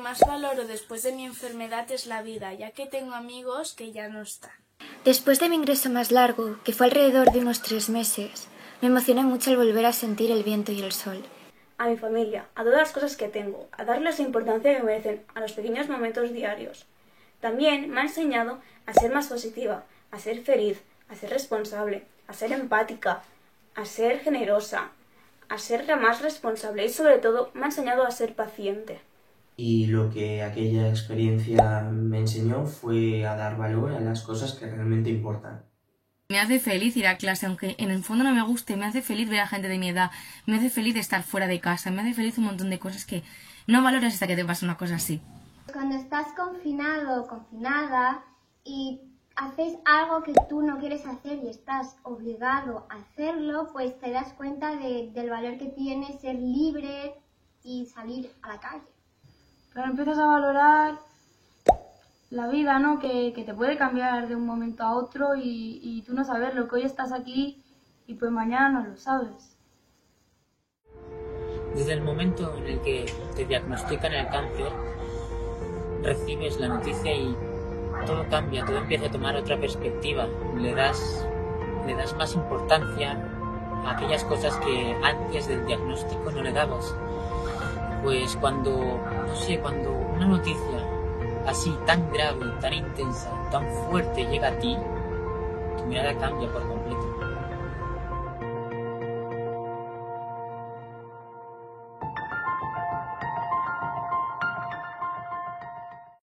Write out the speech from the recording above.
más valoro después de mi enfermedad es la vida, ya que tengo amigos que ya no están. Después de mi ingreso más largo, que fue alrededor de unos 3 meses, me emocioné mucho al volver a sentir el viento y el sol. A mi familia, a todas las cosas que tengo, a darles la importancia que merecen, a los pequeños momentos diarios. También me ha enseñado a ser más positiva, a ser feliz, a ser responsable, a ser empática, a ser generosa, a ser la más responsable y sobre todo me ha enseñado a ser paciente. Y lo que aquella experiencia me enseñó fue a dar valor a las cosas que realmente importan. Me hace feliz ir a clase, aunque en el fondo no me guste, me hace feliz ver a gente de mi edad, me hace feliz estar fuera de casa, me hace feliz un montón de cosas que no valoras hasta que te pasa una cosa así. Cuando estás confinado o confinada y haces algo que tú no quieres hacer y estás obligado a hacerlo, pues te das cuenta del valor que tiene ser libre y salir a la calle. Claro, empiezas a valorar la vida, ¿no? Que te puede cambiar de un momento a otro y tú no sabes lo que hoy estás aquí y pues mañana no lo sabes. Desde el momento en el que te diagnostican el cáncer, recibes la noticia y todo cambia, todo empieza a tomar otra perspectiva. Le das más importancia a aquellas cosas que antes del diagnóstico no le dabas. Pues cuando una noticia así tan grave, tan intensa, tan fuerte llega a ti, tu mirada cambia por completo.